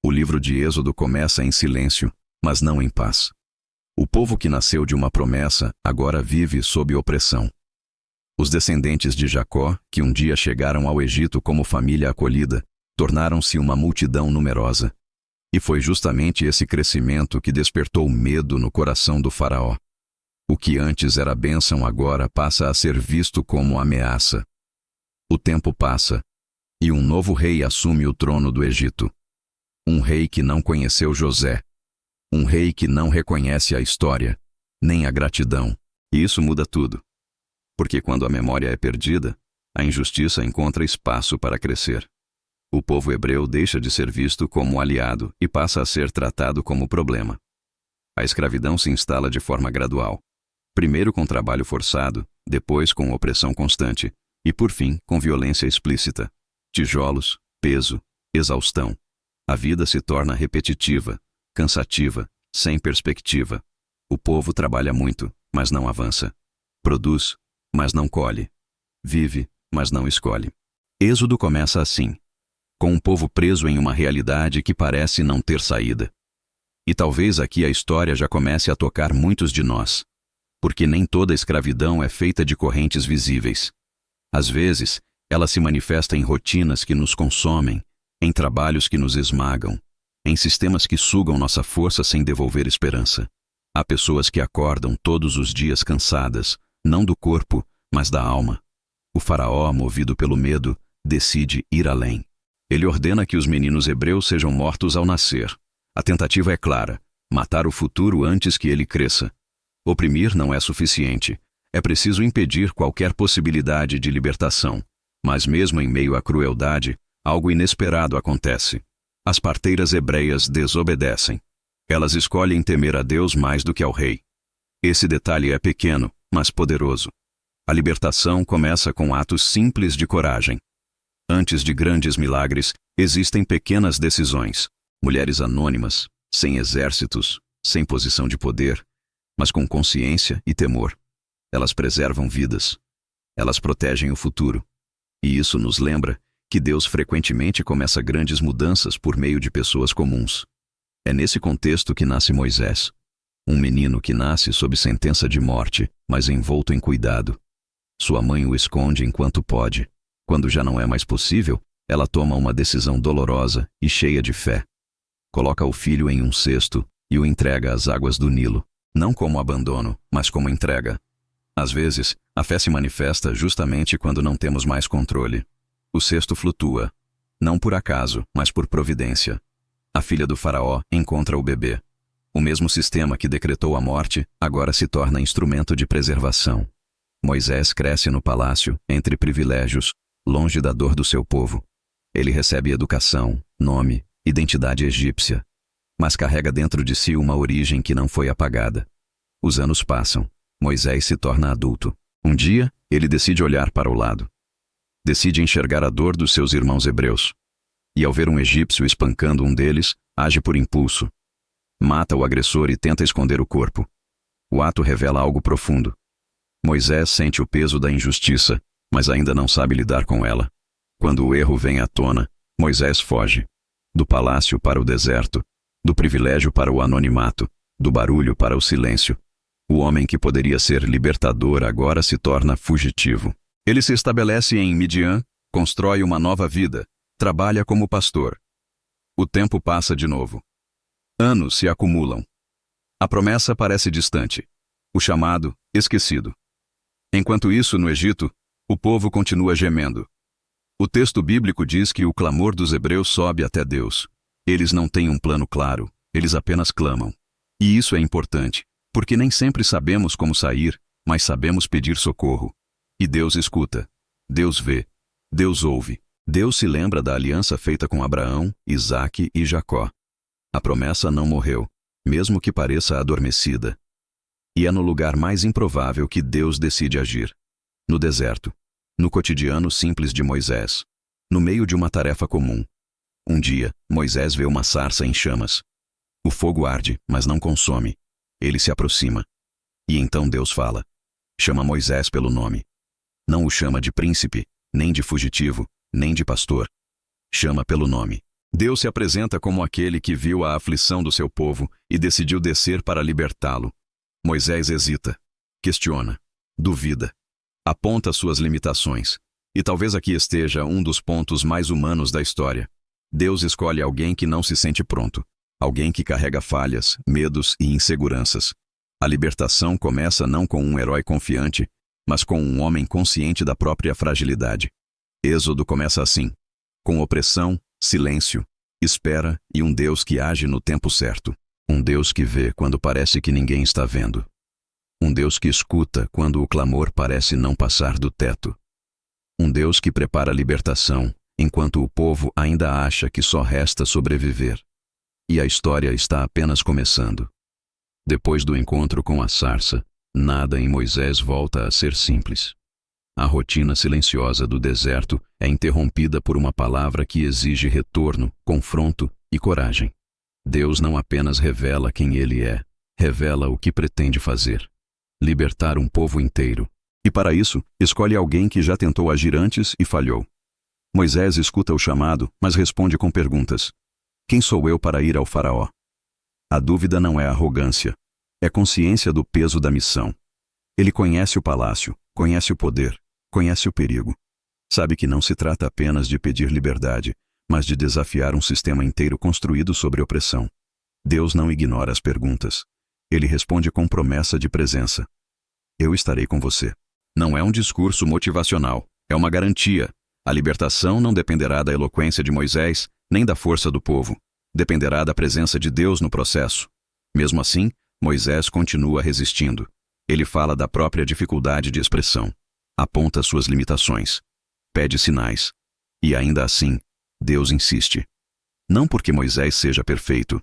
O livro de Êxodo começa em silêncio, mas não em paz. O povo que nasceu de uma promessa agora vive sob opressão. Os descendentes de Jacó, que um dia chegaram ao Egito como família acolhida, tornaram-se uma multidão numerosa. E foi justamente esse crescimento que despertou medo no coração do faraó. O que antes era bênção agora passa a ser visto como ameaça. O tempo passa, e um novo rei assume o trono do Egito. Um rei que não conheceu José. Um rei que não reconhece a história, nem a gratidão. E isso muda tudo. Porque quando a memória é perdida, a injustiça encontra espaço para crescer. O povo hebreu deixa de ser visto como aliado e passa a ser tratado como problema. A escravidão se instala de forma gradual. Primeiro com trabalho forçado, depois com opressão constante e, por fim, com violência explícita. Tijolos, peso, exaustão. A vida se torna repetitiva, cansativa, sem perspectiva. O povo trabalha muito, mas não avança. Produz, mas não colhe. Vive, mas não escolhe. Êxodo começa assim, com um povo preso em uma realidade que parece não ter saída. E talvez aqui a história já comece a tocar muitos de nós, porque nem toda escravidão é feita de correntes visíveis. Às vezes, ela se manifesta em rotinas que nos consomem, em trabalhos que nos esmagam, em sistemas que sugam nossa força sem devolver esperança. Há pessoas que acordam todos os dias cansadas, não do corpo, mas da alma. O faraó, movido pelo medo, decide ir além. Ele ordena que os meninos hebreus sejam mortos ao nascer. A tentativa é clara: matar o futuro antes que ele cresça. Oprimir não é suficiente. É preciso impedir qualquer possibilidade de libertação. Mas mesmo em meio à crueldade, algo inesperado acontece. As parteiras hebreias desobedecem. Elas escolhem temer a Deus mais do que ao rei. Esse detalhe é pequeno, mas poderoso. A libertação começa com atos simples de coragem. Antes de grandes milagres, existem pequenas decisões. Mulheres anônimas, sem exércitos, sem posição de poder, mas com consciência e temor. Elas preservam vidas. Elas protegem o futuro. E isso nos lembra que Deus frequentemente começa grandes mudanças por meio de pessoas comuns. É nesse contexto que nasce Moisés. Um menino que nasce sob sentença de morte, mas envolto em cuidado. Sua mãe o esconde enquanto pode. Quando já não é mais possível, ela toma uma decisão dolorosa e cheia de fé. Coloca o filho em um cesto e o entrega às águas do Nilo, não como abandono, mas como entrega. Às vezes, a fé se manifesta justamente quando não temos mais controle. O cesto flutua, não por acaso, mas por providência. A filha do faraó encontra o bebê. O mesmo sistema que decretou a morte agora se torna instrumento de preservação. Moisés cresce no palácio, entre privilégios, longe da dor do seu povo. Ele recebe educação, nome, identidade egípcia, mas carrega dentro de si uma origem que não foi apagada. Os anos passam. Moisés se torna adulto. Um dia, ele decide olhar para o lado. Decide enxergar a dor dos seus irmãos hebreus. E ao ver um egípcio espancando um deles, age por impulso. Mata o agressor e tenta esconder o corpo. O ato revela algo profundo. Moisés sente o peso da injustiça, mas ainda não sabe lidar com ela. Quando o erro vem à tona, Moisés foge. Do palácio para o deserto, do privilégio para o anonimato, do barulho para o silêncio. O homem que poderia ser libertador agora se torna fugitivo. Ele se estabelece em Midian, constrói uma nova vida, trabalha como pastor. O tempo passa de novo. Anos se acumulam. A promessa parece distante. O chamado, esquecido. Enquanto isso, no Egito, o povo continua gemendo. O texto bíblico diz que o clamor dos hebreus sobe até Deus. Eles não têm um plano claro, eles apenas clamam. E isso é importante, porque nem sempre sabemos como sair, mas sabemos pedir socorro. E Deus escuta. Deus vê. Deus ouve. Deus se lembra da aliança feita com Abraão, Isaque e Jacó. A promessa não morreu, mesmo que pareça adormecida. E é no lugar mais improvável que Deus decide agir. No deserto. No cotidiano simples de Moisés. No meio de uma tarefa comum. Um dia, Moisés vê uma sarça em chamas. O fogo arde, mas não consome. Ele se aproxima. E então Deus fala. Chama Moisés pelo nome. Não o chama de príncipe, nem de fugitivo, nem de pastor. Chama pelo nome. Deus se apresenta como aquele que viu a aflição do seu povo e decidiu descer para libertá-lo. Moisés hesita, questiona, duvida, aponta suas limitações. E talvez aqui esteja um dos pontos mais humanos da história. Deus escolhe alguém que não se sente pronto, alguém que carrega falhas, medos e inseguranças. A libertação começa não com um herói confiante, mas com um homem consciente da própria fragilidade. Êxodo começa assim, com opressão, silêncio, espera e um Deus que age no tempo certo. Um Deus que vê quando parece que ninguém está vendo. Um Deus que escuta quando o clamor parece não passar do teto. Um Deus que prepara a libertação, enquanto o povo ainda acha que só resta sobreviver. E a história está apenas começando. Depois do encontro com a sarça, nada em Moisés volta a ser simples. A rotina silenciosa do deserto é interrompida por uma palavra que exige retorno, confronto e coragem. Deus não apenas revela quem Ele é, revela o que pretende fazer. Libertar um povo inteiro. E para isso, escolhe alguém que já tentou agir antes e falhou. Moisés escuta o chamado, mas responde com perguntas. Quem sou eu para ir ao faraó? A dúvida não é arrogância, é consciência do peso da missão. Ele conhece o palácio, conhece o poder, conhece o perigo. Sabe que não se trata apenas de pedir liberdade, mas de desafiar um sistema inteiro construído sobre opressão. Deus não ignora as perguntas. Ele responde com promessa de presença. Eu estarei com você. Não é um discurso motivacional, é uma garantia. A libertação não dependerá da eloquência de Moisés, nem da força do povo. Dependerá da presença de Deus no processo. Mesmo assim, Moisés continua resistindo. Ele fala da própria dificuldade de expressão. Aponta suas limitações. Pede sinais. E ainda assim, Deus insiste. Não porque Moisés seja perfeito,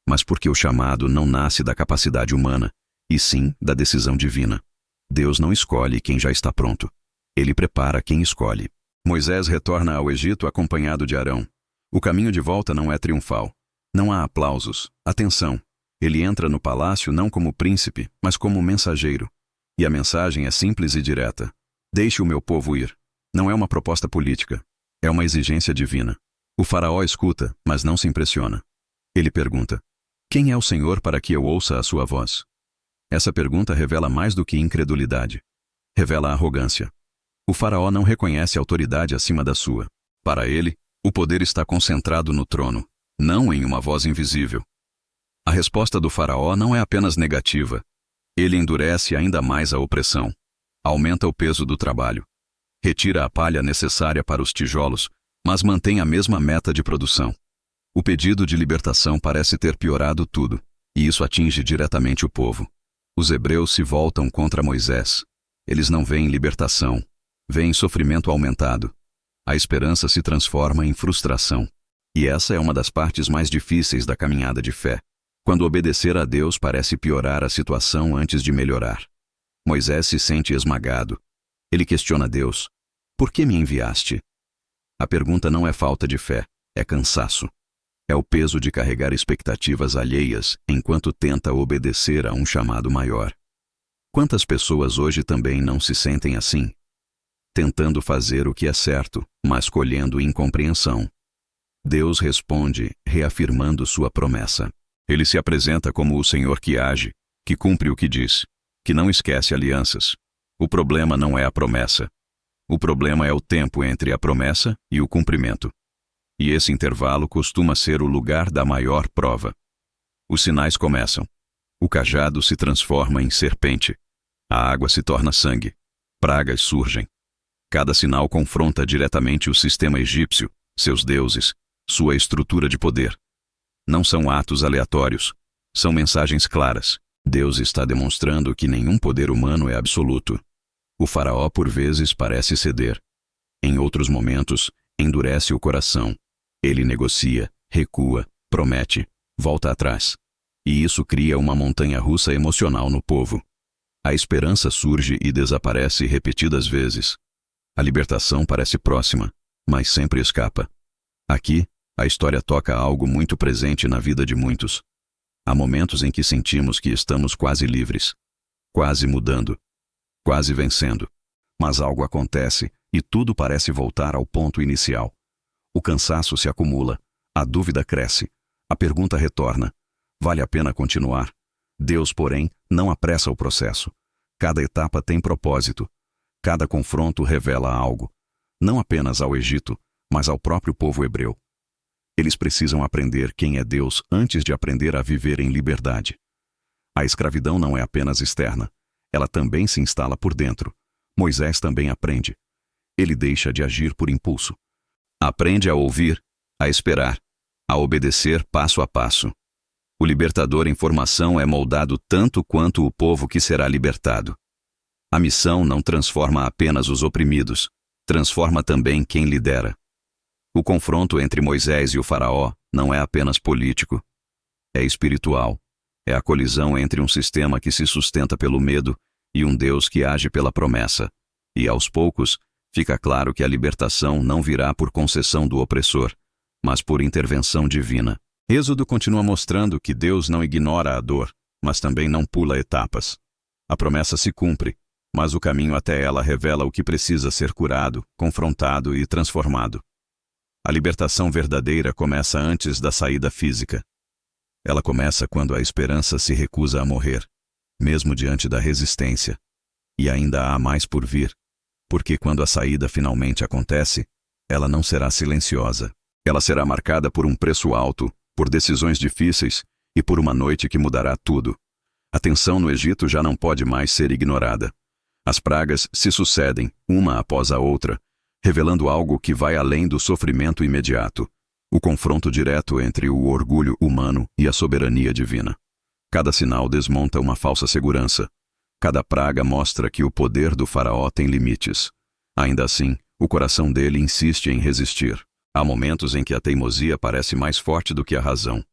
mas porque o chamado não nasce da capacidade humana, e sim da decisão divina. Deus não escolhe quem já está pronto. Ele prepara quem escolhe. Moisés retorna ao Egito acompanhado de Arão. O caminho de volta não é triunfal. Não há aplausos, atenção. Ele entra no palácio não como príncipe, mas como mensageiro. E a mensagem é simples e direta. Deixe o meu povo ir. Não é uma proposta política. É uma exigência divina. O faraó escuta, mas não se impressiona. Ele pergunta, quem é o Senhor para que eu ouça a sua voz? Essa pergunta revela mais do que incredulidade. Revela arrogância. O faraó não reconhece autoridade acima da sua. Para ele, o poder está concentrado no trono, não em uma voz invisível. A resposta do faraó não é apenas negativa. Ele endurece ainda mais a opressão. Aumenta o peso do trabalho. Retira a palha necessária para os tijolos, mas mantém a mesma meta de produção. O pedido de libertação parece ter piorado tudo, e isso atinge diretamente o povo. Os hebreus se voltam contra Moisés. Eles não veem libertação, veem sofrimento aumentado. A esperança se transforma em frustração. E essa é uma das partes mais difíceis da caminhada de fé. Quando obedecer a Deus parece piorar a situação antes de melhorar. Moisés se sente esmagado. Ele questiona Deus. Por que me enviaste? A pergunta não é falta de fé, é cansaço. É o peso de carregar expectativas alheias enquanto tenta obedecer a um chamado maior. Quantas pessoas hoje também não se sentem assim? Tentando fazer o que é certo, mas colhendo incompreensão. Deus responde, reafirmando sua promessa. Ele se apresenta como o Senhor que age, que cumpre o que diz, que não esquece alianças. O problema não é a promessa. O problema é o tempo entre a promessa e o cumprimento. E esse intervalo costuma ser o lugar da maior prova. Os sinais começam. O cajado se transforma em serpente. A água se torna sangue. Pragas surgem. Cada sinal confronta diretamente o sistema egípcio, seus deuses, sua estrutura de poder. Não são atos aleatórios. São mensagens claras. Deus está demonstrando que nenhum poder humano é absoluto. O faraó por vezes parece ceder. Em outros momentos, endurece o coração. Ele negocia, recua, promete, volta atrás. E isso cria uma montanha-russa emocional no povo. A esperança surge e desaparece repetidas vezes. A libertação parece próxima, mas sempre escapa. Aqui, a história toca algo muito presente na vida de muitos. Há momentos em que sentimos que estamos quase livres, quase mudando, quase vencendo. Mas algo acontece e tudo parece voltar ao ponto inicial. O cansaço se acumula, A dúvida cresce. A pergunta retorna. Vale a pena continuar? Deus, porém, não apressa o processo. Cada etapa tem propósito. Cada confronto revela algo. Não apenas ao Egito, mas ao próprio povo hebreu. Eles precisam aprender quem é Deus antes de aprender a viver em liberdade. A escravidão não é apenas externa. Ela também se instala por dentro. Moisés também aprende. Ele deixa de agir por impulso. Aprende a ouvir, a esperar, a obedecer passo a passo. O libertador em formação é moldado tanto quanto o povo que será libertado. A missão não transforma apenas os oprimidos, transforma também quem lidera. O confronto entre Moisés e o faraó não é apenas político, é espiritual. É a colisão entre um sistema que se sustenta pelo medo e um Deus que age pela promessa. E aos poucos, fica claro que a libertação não virá por concessão do opressor, mas por intervenção divina. Êxodo continua mostrando que Deus não ignora a dor, mas também não pula etapas. A promessa se cumpre, mas o caminho até ela revela o que precisa ser curado, confrontado e transformado. A libertação verdadeira começa antes da saída física. Ela começa quando a esperança se recusa a morrer, mesmo diante da resistência. E ainda há mais por vir, porque quando a saída finalmente acontece, ela não será silenciosa. Ela será marcada por um preço alto, por decisões difíceis e por uma noite que mudará tudo. A tensão no Egito já não pode mais ser ignorada. As pragas se sucedem, uma após a outra, revelando algo que vai além do sofrimento imediato. O confronto direto entre o orgulho humano e a soberania divina. Cada sinal desmonta uma falsa segurança. Cada praga mostra que o poder do faraó tem limites. Ainda assim, o coração dele insiste em resistir. Há momentos em que a teimosia parece mais forte do que a razão.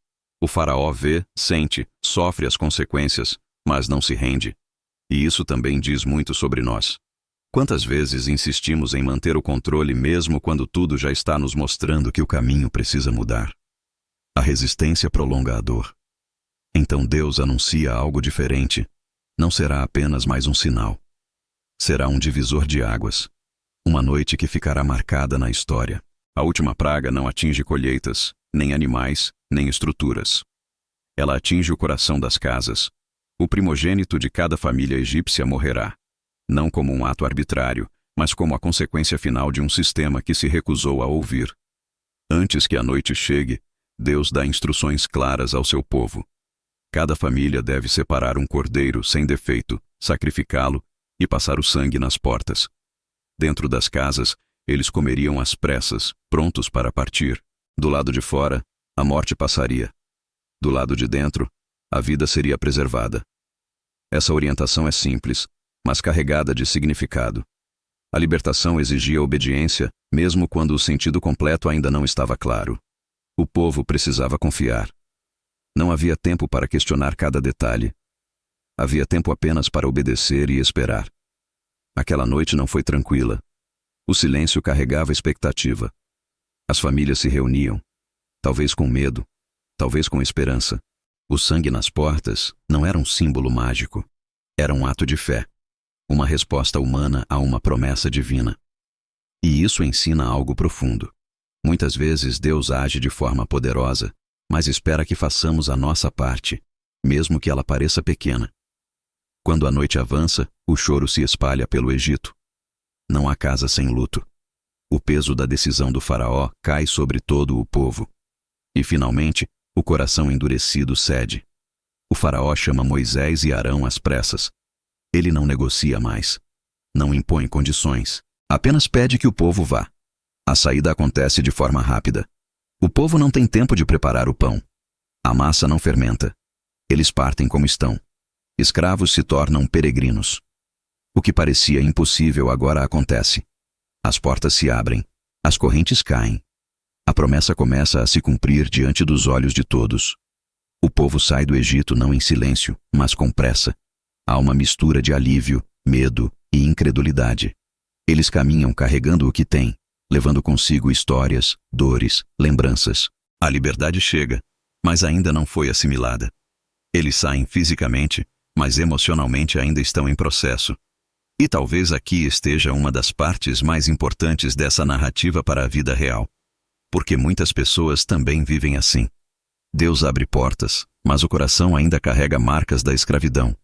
O faraó vê, sente, sofre as consequências, mas não se rende. E isso também diz muito sobre nós. Quantas vezes insistimos em manter o controle mesmo quando tudo já está nos mostrando que o caminho precisa mudar? A resistência prolonga a dor. Então Deus anuncia algo diferente. Não será apenas mais um sinal. Será um divisor de águas. Uma noite que ficará marcada na história. A última praga não atinge colheitas, nem animais, nem estruturas. Ela atinge o coração das casas. O primogênito de cada família egípcia morrerá. Não como um ato arbitrário, mas como a consequência final de um sistema que se recusou a ouvir. Antes que a noite chegue, Deus dá instruções claras ao seu povo. Cada família deve separar um cordeiro sem defeito, sacrificá-lo e passar o sangue nas portas. Dentro das casas, eles comeriam às pressas, prontos para partir. Do lado de fora, a morte passaria. Do lado de dentro, a vida seria preservada. Essa orientação é simples, mas carregada de significado. A libertação exigia obediência, mesmo quando o sentido completo ainda não estava claro. O povo precisava confiar. Não havia tempo para questionar cada detalhe. Havia tempo apenas para obedecer e esperar. Aquela noite não foi tranquila. O silêncio carregava expectativa. As famílias se reuniam, talvez com medo, talvez com esperança. O sangue nas portas não era um símbolo mágico. Era um ato de fé. Uma resposta humana a uma promessa divina. E isso ensina algo profundo. Muitas vezes Deus age de forma poderosa, mas espera que façamos a nossa parte, mesmo que ela pareça pequena. Quando a noite avança, o choro se espalha pelo Egito. Não há casa sem luto. O peso da decisão do faraó cai sobre todo o povo. E finalmente, o coração endurecido cede. O faraó chama Moisés e Arão às pressas. Ele não negocia mais. Não impõe condições. Apenas pede que o povo vá. A saída acontece de forma rápida. O povo não tem tempo de preparar o pão. A massa não fermenta. Eles partem como estão. Escravos se tornam peregrinos. O que parecia impossível agora acontece. As portas se abrem. As correntes caem. A promessa começa a se cumprir diante dos olhos de todos. O povo sai do Egito não em silêncio, mas com pressa. Há uma mistura de alívio, medo e incredulidade. Eles caminham carregando o que têm, levando consigo histórias, dores, lembranças. A liberdade chega, mas ainda não foi assimilada. Eles saem fisicamente, mas emocionalmente ainda estão em processo. E talvez aqui esteja uma das partes mais importantes dessa narrativa para a vida real. porque muitas pessoas também vivem assim. Deus abre portas, mas o coração ainda carrega marcas da escravidão.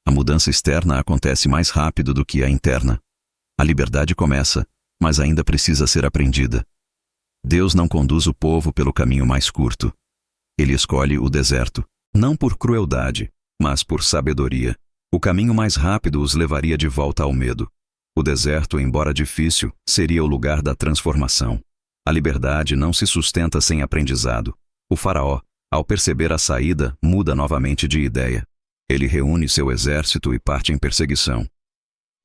A mudança externa acontece mais rápido do que a interna. A liberdade começa, mas ainda precisa ser aprendida. Deus não conduz o povo pelo caminho mais curto. Ele escolhe o deserto, não por crueldade, mas por sabedoria. O caminho mais rápido os levaria de volta ao medo. O deserto, embora difícil, seria o lugar da transformação. A liberdade não se sustenta sem aprendizado. O faraó, ao perceber a saída, muda novamente de ideia. Ele reúne seu exército e parte em perseguição.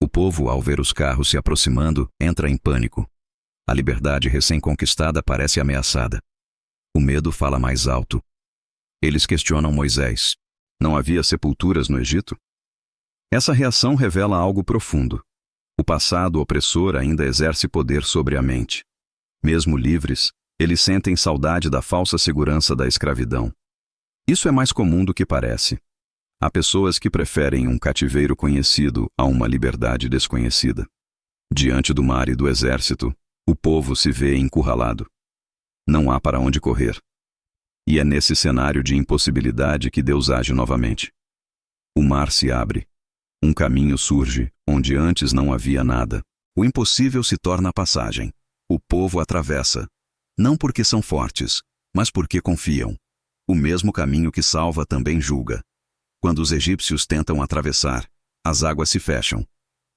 O povo, ao ver os carros se aproximando, entra em pânico. A liberdade recém-conquistada parece ameaçada. O medo fala mais alto. Eles questionam Moisés. Não havia sepulturas no Egito? Essa reação revela algo profundo. O passado opressor ainda exerce poder sobre a mente. Mesmo livres, eles sentem saudade da falsa segurança da escravidão. Isso é mais comum do que parece. Há pessoas que preferem um cativeiro conhecido a uma liberdade desconhecida. Diante do mar e do exército, o povo se vê encurralado. Não há para onde correr. E é nesse cenário de impossibilidade que Deus age novamente. O mar se abre. Um caminho surge, onde antes não havia nada. O impossível se torna passagem. O povo atravessa. Não porque são fortes, mas porque confiam. O mesmo caminho que salva também julga. Quando os egípcios tentam atravessar, as águas se fecham.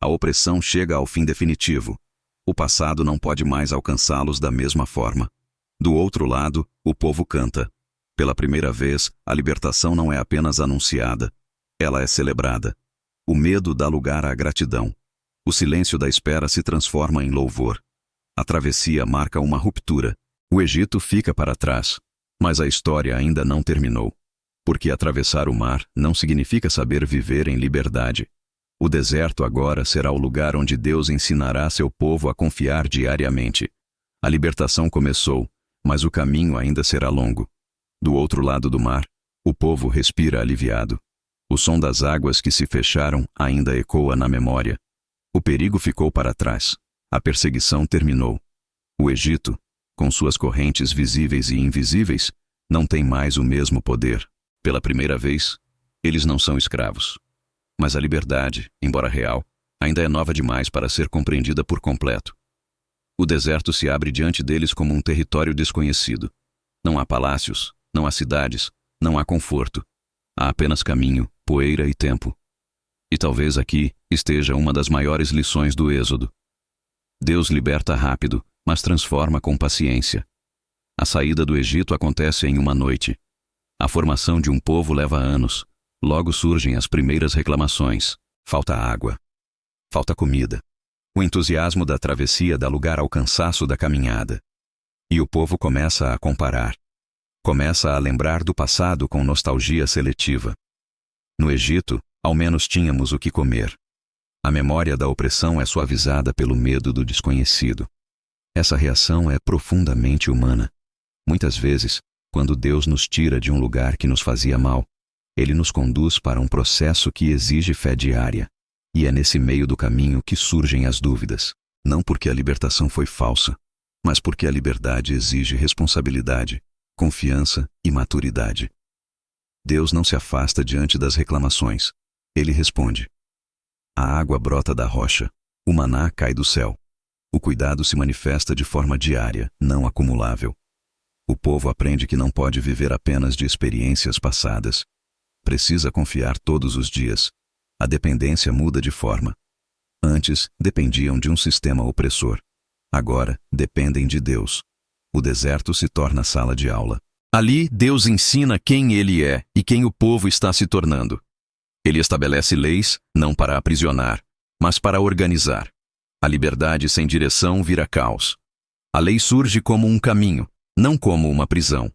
A opressão chega ao fim definitivo. O passado não pode mais alcançá-los da mesma forma. Do outro lado, o povo canta. Pela primeira vez, a libertação não é apenas anunciada, ela é celebrada. O medo dá lugar à gratidão. O silêncio da espera se transforma em louvor. A travessia marca uma ruptura. O Egito fica para trás, mas a história ainda não terminou. Porque atravessar o mar não significa saber viver em liberdade. O deserto agora será o lugar onde Deus ensinará seu povo a confiar diariamente. A libertação começou, mas o caminho ainda será longo. Do outro lado do mar, o povo respira aliviado. O som das águas que se fecharam ainda ecoa na memória. O perigo ficou para trás. A perseguição terminou. O Egito, com suas correntes visíveis e invisíveis, não tem mais o mesmo poder. Pela primeira vez, eles não são escravos. Mas a liberdade, embora real, ainda é nova demais para ser compreendida por completo. O deserto se abre diante deles como um território desconhecido. Não há palácios, não há cidades, não há conforto. Há apenas caminho, poeira e tempo. E talvez aqui esteja uma das maiores lições do Êxodo. Deus liberta rápido, mas transforma com paciência. A saída do Egito acontece em uma noite. A formação de um povo leva anos. Logo surgem as primeiras reclamações. Falta água. Falta comida. O entusiasmo da travessia dá lugar ao cansaço da caminhada. E o povo começa a comparar. Começa a lembrar do passado com nostalgia seletiva. No Egito, ao menos tínhamos o que comer. A memória da opressão é suavizada pelo medo do desconhecido. Essa reação é profundamente humana. Muitas vezes, quando Deus nos tira de um lugar que nos fazia mal, Ele nos conduz para um processo que exige fé diária. E é nesse meio do caminho que surgem as dúvidas. Não porque a libertação foi falsa, mas porque a liberdade exige responsabilidade, confiança e maturidade. Deus não se afasta diante das reclamações. Ele responde. A água brota da rocha, o maná cai do céu. O cuidado se manifesta de forma diária, não acumulável. O povo aprende que não pode viver apenas de experiências passadas. Precisa confiar todos os dias. A dependência muda de forma. Antes, dependiam de um sistema opressor. Agora, dependem de Deus. O deserto se torna sala de aula. Ali, Deus ensina quem Ele é e quem o povo está se tornando. Ele estabelece leis, não para aprisionar, mas para organizar. A liberdade sem direção vira caos. A lei surge como um caminho, não como uma prisão.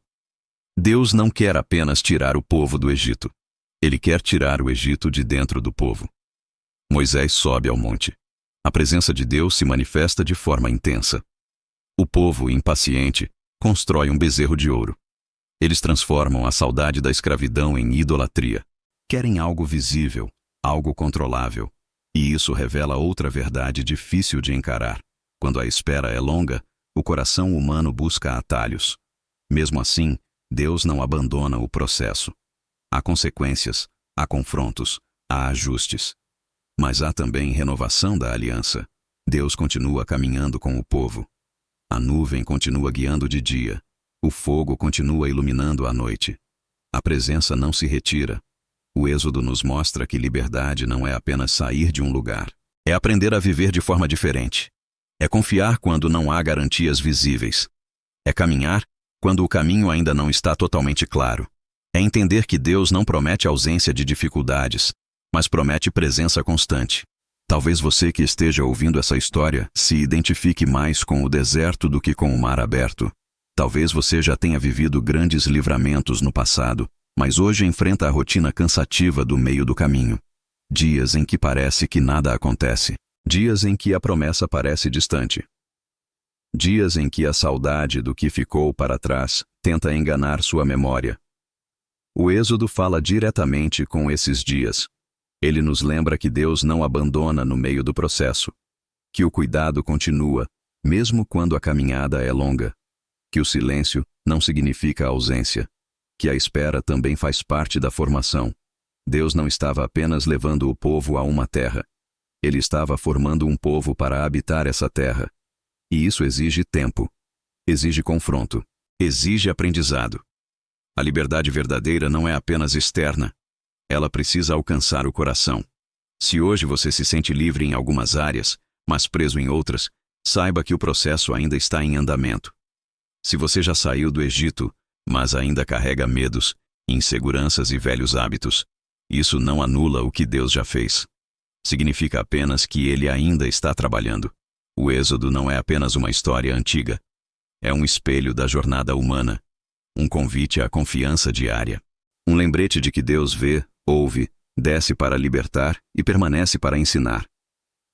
Deus não quer apenas tirar o povo do Egito. Ele quer tirar o Egito de dentro do povo. Moisés sobe ao monte. A presença de Deus se manifesta de forma intensa. O povo, impaciente, constrói um bezerro de ouro. Eles transformam a saudade da escravidão em idolatria. Querem algo visível, algo controlável. E isso revela outra verdade difícil de encarar. Quando a espera é longa, O coração humano busca atalhos. Mesmo assim, Deus não abandona o processo. Há consequências, há confrontos, há ajustes. Mas há também renovação da aliança. Deus continua caminhando com o povo. A nuvem continua guiando de dia. O fogo continua iluminando à noite. A presença não se retira. O Êxodo nos mostra que liberdade não é apenas sair de um lugar. É aprender a viver de forma diferente. É confiar quando não há garantias visíveis. É caminhar quando o caminho ainda não está totalmente claro. É entender que Deus não promete ausência de dificuldades, mas promete presença constante. Talvez você que esteja ouvindo essa história se identifique mais com o deserto do que com o mar aberto. Talvez você já tenha vivido grandes livramentos no passado, mas hoje enfrenta a rotina cansativa do meio do caminho. Dias em que parece que nada acontece. Dias em que a promessa parece distante. Dias em que a saudade do que ficou para trás tenta enganar sua memória. O Êxodo fala diretamente com esses dias. Ele nos lembra que Deus não abandona no meio do processo, que o cuidado continua, mesmo quando a caminhada é longa, que o silêncio não significa ausência, que a espera também faz parte da formação. Deus não estava apenas levando o povo a uma terra. Ele estava formando um povo para habitar essa terra. E isso exige tempo, exige confronto, exige aprendizado. A liberdade verdadeira não é apenas externa. Ela precisa alcançar o coração. Se hoje você se sente livre em algumas áreas, mas preso em outras, saiba que o processo ainda está em andamento. Se você já saiu do Egito, mas ainda carrega medos, inseguranças e velhos hábitos, isso não anula o que Deus já fez. Significa apenas que Ele ainda está trabalhando. O Êxodo não é apenas uma história antiga. É um espelho da jornada humana, um convite à confiança diária, um lembrete de que Deus vê, ouve, desce para libertar e permanece para ensinar.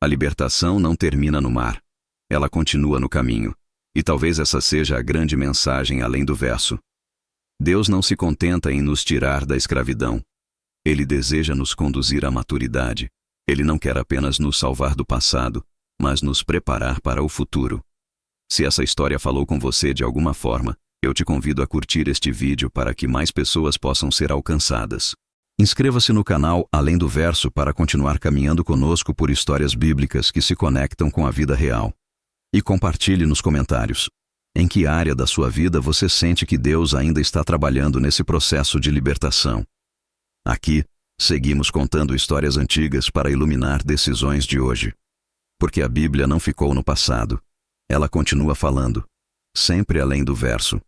A libertação não termina no mar. Ela continua no caminho. E talvez essa seja a grande mensagem além do verso. Deus não se contenta em nos tirar da escravidão. Ele deseja nos conduzir à maturidade. Ele não quer apenas nos salvar do passado, mas nos preparar para o futuro. Se essa história falou com você de alguma forma, eu te convido a curtir este vídeo para que mais pessoas possam ser alcançadas. Inscreva-se no canal Além do Verso para continuar caminhando conosco por histórias bíblicas que se conectam com a vida real. E compartilhe nos comentários. Em que área da sua vida você sente que Deus ainda está trabalhando nesse processo de libertação? Aqui, seguimos contando histórias antigas para iluminar decisões de hoje. Porque a Bíblia não ficou no passado. Ela continua falando, sempre além do verso.